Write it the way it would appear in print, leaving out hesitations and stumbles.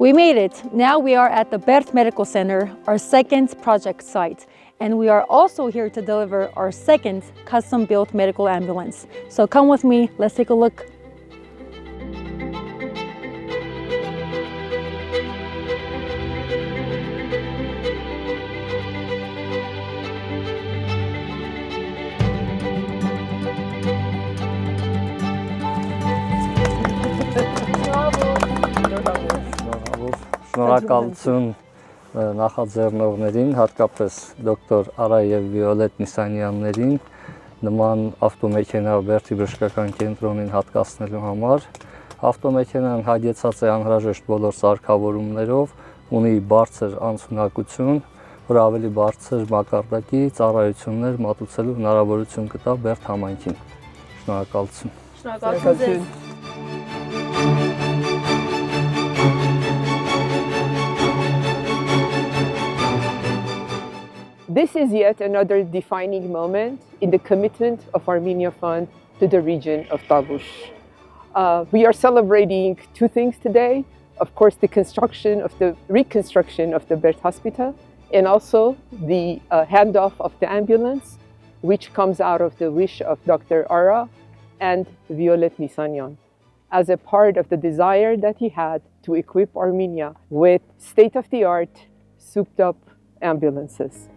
We made it. Now we are at the Bert Medical Center, our second project site. And we are also here to deliver our second custom-built medical ambulance. So come with me, let's take a look. Շնորհակալություն նախաձեռնողներին, հատկապես դոկտոր Արա եւ Վիոլետ Նիսանյաններին նման ավտոմեքենա Բերդի բժշկական կենտրոնին հատկացնելու համար։ Ավտոմեքենան հագեցած է անհրաժեշտ բոլոր սարքավորումներով, ունի բարձր անցունակություն, որ ավելի բարձր մակարդակի ծառայություններ մատուցելու հնարավորություն կտա Բերդ համայնքին։ Շնորհակալություն։ Շնորհակալություն։ This is yet another defining moment in the commitment of Armenia Fund to the region of Tavush. We are celebrating two things today. Of course, the reconstruction of the Bert Hospital, and also the handoff of the ambulance, which comes out of the wish of Dr. Ara and Violet Nisanyan, as a part of the desire that he had to equip Armenia with state-of-the-art, souped-up ambulances.